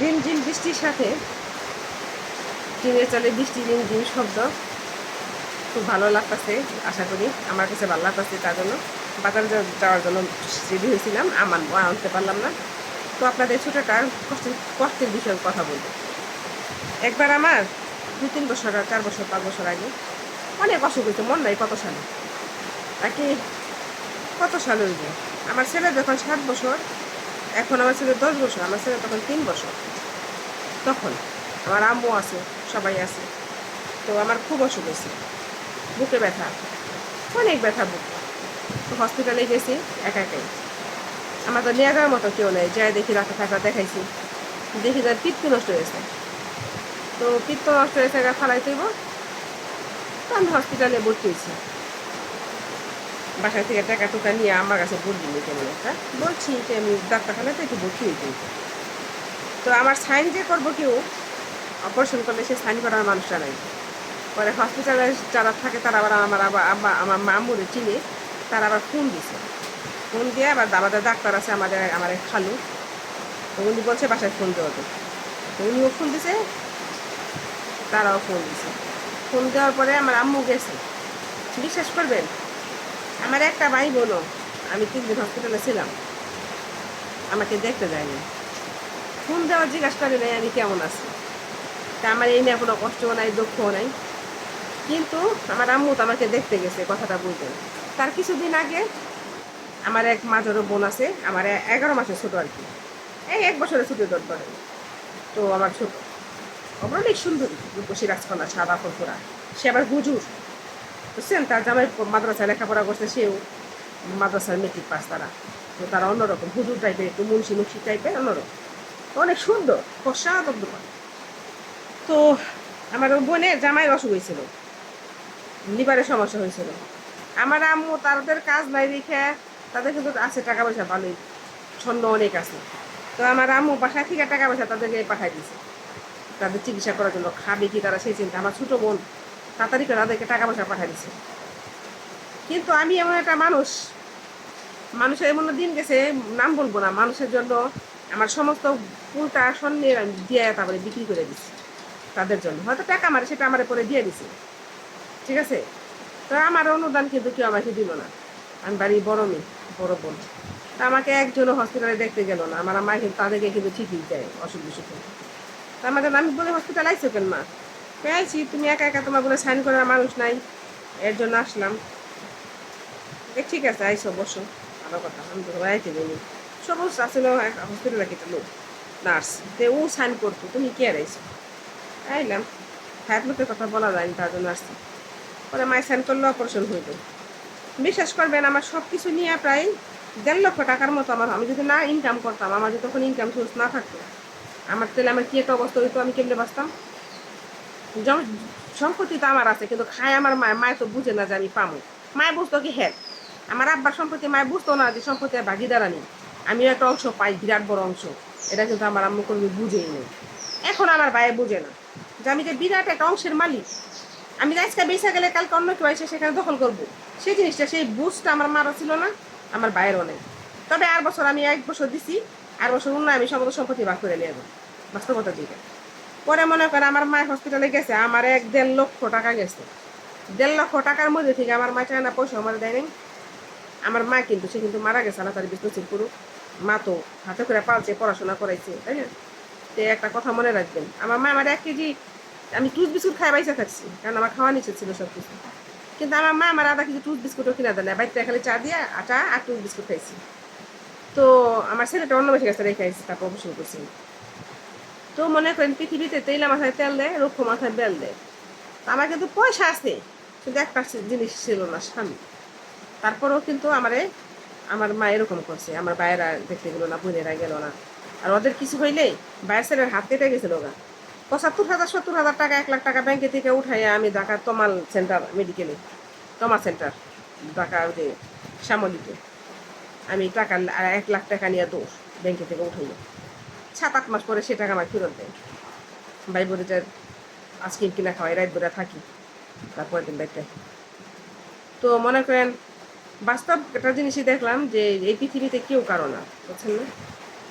রিমঝিম বৃষ্টির সাথে টিনের চালে বৃষ্টি রিমঝিম শব্দ খুব ভালো লাগতেছে। আশা করি আমার কাছে ভালো লাগতেছে। তার জন্য বাজারে যাওয়ার জন্য রেডি হয়েছিলাম, আনতে পারলাম না। তো আপনাদের ছোটো একটা কষ্টের বিষয়ে কথা বলবো। একবার আমার 2-3 বছর, 4 বছর, 5 বছর আগে অনেক অসুখ হয়েছে, মন নাই কত সালে, নাকি কত সালে হইব। আমার ছেলে যখন 7 বছর, এখন আমার ছেলে 10 বছর, আমার ছেলে তখন 3 বছর। তখন আমার আম্মু আছে, সবাই আছে। তো আমার খুব অসুখ হয়েছে, বুকে ব্যথা, অনেক ব্যথা বুকে। তো হসপিটালে গেছি একা একাই। আমার তো নিয়ে যাওয়ার মতো কেউ নেই। যাই দেখি রাতে থাকা দেখাইছি, দেখি যার পিত্ত নষ্ট হয়েছে। তো পিত্ত নষ্ট হয়েছে, ফালাই তৈব। তো আমি হসপিটালে ভর্তি হয়েছি। বাসা থেকে টাকা টুকা নিয়ে আমার কাছে বললি নি কেমন একটা, বলছি যে আমি ডাক্তারখানাতে একটু ভর্তি হয়েছি। তো আমার সাইন যে করবো, কেউ অপারেশন করলে সে সাইন করার মানুষটা নাই। পরে হসপিটালে যারা থাকে তারা আবার আমার মামুরে চিনে, তারা আবার ফোন দিছে। ফোন দিয়ে আবার আমাদের ডাক্তার আছে, আমার এক খালু। তো উনি বলছে বাসায় ফোন দেওয়া তো। উনিও ফোন দিছে, তারাও ফোন দিছে। ফোন দেওয়ার পরে আমার আম্মু গেছে। বিশ্বাস করবেন, আমার একটা ভাই বোনও, আমি 3 দিন হসপিটালে ছিলাম, আমাকে দেখতে যায়নি। ফোন দেওয়া জিজ্ঞাসা করে নাই আমি কেমন আছি। তা আমার এই নিয়ে কোনো কষ্টও নাই, দুঃখও নাই। কিন্তু আমার আম্মু তো আমাকে দেখতে গেছে, কথাটা বলতেন। তার কিছুদিন আগে আমার এক মাঝারও বোন আছে, আমার 11 মাসের ছোটো আর কি, এই 1 বছরের ছুটি দর করে। তো আমার ছোট, অনেক সুন্দরী, রূপসী রাজকন্যা, সাদা ফুরফুরা। সে আবার হুজুর, বুঝছেন। তার জামাই মাদ্রাসায় লেখাপড়া করছে, সেও মাদ্রাসার মেট্রিক পাস। তারা তো তারা অন্যরকম হুজুর টাইপের, একটু মুন্সি মুন্সি টাইপের, অন্যরকম। অনেক সুন্দর, ফর্সা দমদমা। তো আমার বোনের জামাই অসুখ হয়েছিল, লিভারের সমস্যা হয়েছিল। আমার আম্মু তাদের কাজ নাই দেখে, তাদের কিন্তু আছে টাকা পয়সা ভালোই, ছন্দ অনেক আছে। তো আমার আম্মু বাসায় থেকে টাকা পয়সা তাদেরকে পাঠাই দিয়েছে তাদের চিকিৎসা করার জন্য। খাবে কি তারা সেই চিন্তা। আমার ছোটো বোন তাড়াতাড়ি করে তাদেরকে টাকা পয়সা পাঠাই দিছে। কিন্তু আমি এমন একটা মানুষ, মানুষের এমন দিন গেছে, নাম বলবো না, মানুষের জন্য আমার সমস্ত উল্টা স্বর্ণে দিয়ে তারপরে বিক্রি করে দিচ্ছি তাদের জন্য। হয়তো টাকা মারে, সেটা আমার পরে দিয়ে দিছি, ঠিক আছে। তো আমার অনুদান কিন্তু কেউ আমাকে দিল না। আমি বাড়ি বড় মেয়ে, বড় বোন। তা আমাকে একজনও হসপিটালে দেখতে গেল না। আমার মা কিন্তু তাদেরকে কিন্তু ঠিকই দেয় অসুখ বিসুখ। তা আমাদের আমি বলে হসপিটাল আইসো কেন মা? পেয়েছি, তুমি একা একা, তোমার বলে সাইন করার মানুষ নাই, এর জন্য আসলাম। ঠিক আছে আইসো, বসো, ভালো কথা। আমি তো আইতে দিইনি। সবুজ আসলে হসপিটালে একটা লোক, নার্স, তে ও সাইন করতো, তুমি কে আর আইসো? আইলাম, হ্যাঁ লোকের কথা বলা যায়নি, তার জন্য আসছি। পরে মাই সাইন করলে অপারেশন হইল। বিশ্বাস করবেন, আমার সব কিছু নিয়ে প্রায় 1.5 লক্ষ টাকার মতো আমার, আমি যদি না ইনকাম করতাম, আমার যদি তখন ইনকাম সোর্স না থাকতো, আমার তাহলে আমার কি একটা অবস্থা হইতো, আমি কেমনে বাঁচতাম। সম্পত্তি তো আমার আছে, কিন্তু খায় আমার মায় তো বুঝে না যে আমি পামো। মায় বুঝতো কি, হ্যাঁ আমার আব্বার সম্পত্তি, মায় বুঝতো না যে সম্পত্তি ভাগিদার আমিও একটা অংশ পাই, বিরাট বড় অংশ। এটা কিন্তু আমার আম্মু কোনো বুঝেই নেই। এখন আমার ভাইয়ে বুঝে না যে আমি যে বিরাট একটা অংশের মালিক। আমি আজকে বেঁচে গেলে কালকে অন্য কেউ এসে সেখানে দখল করবো, সেই জিনিসটা, সেই বুঝটা আমার মারও ছিল না, আমার ভাইয়েরও নেই। তবে আর বছর আমি 1 বছর দিছি, আর বছর অন্য আমি সমস্ত সম্পত্তি ভাগ করে নিয়ে যাবো, বাস্তবতার দিকে। পরে মনে করে আমার মায়ের হসপিটালে গেছে, আমার 1-1.5 লক্ষ টাকা গেছে। 1.5 লক্ষ টাকার মধ্যে থেকে আমার মা চায় না পয়সা আমার দেয়নি। আমার মা কিন্তু, সে কিন্তু মারা গেছে, আল্লাহ তার বিষ্ণু করুক। মা তো হাতে করে পালছে, পড়াশোনা করাইছে, তাই না? তো একটা কথা মনে রাখবেন, আমার মা আমার 1 কেজি, আমি টুথ বিস্কুট খাই বাইসা থাকছি, কারণ আমার খাওয়া নিচে ছিল সব কিছু। কিন্তু আমার মা আমার আধা কেজি টুথ বিস্কুটও কিনা দেয় না, বাড়িতে খালি চা দিয়ে আটা আর টুথ বিস্কুট খাইছি। তো আমার ছেলেটা অন্য বেশি কাছে রেখে আসছি, তারপর অবসর করছি। তো মনে করেন পৃথিবীতে তেইলা মাথায় তেল দেয়, রুক্ষ মাথায় বেল দেয়। আমার কিন্তু পয়সা আছে, কিন্তু একটা জিনিস ছিল না, স্বামী। তারপরেও কিন্তু আমার মা এরকম করছে, আমার ভাইয়েরা দেখতে গেলো না, বোনেরা গেল না। আর ওদের কিছু হইলেই ভাইয়ের ছেলের হাত কেটে গেছিল গা। 75,000 70,000 টাকা, 1 লাখ টাকা ব্যাংকে থেকে উঠাইয়া আমি ঢাকার তমাল সেন্টার মেডিকেলে, তমা সেন্টার ঢাকা, যে শ্যামলীতে, আমি টাকা 1 লাখ টাকা নিয়ে দোষ ব্যাংকে থেকে উঠাইয়া 7-8 মাস পরে সে টাকা আমার ফেরত দেয়। ভাই বলে যে আজকে কিনা খাওয়াই, রাত বেড়া থাকি, তারপরের দিন বাইতে। তো মনে করেন বাস্তব একটা জিনিসই দেখলাম, যে এই পৃথিবীতে কেউ কারো না, বুঝছেন না।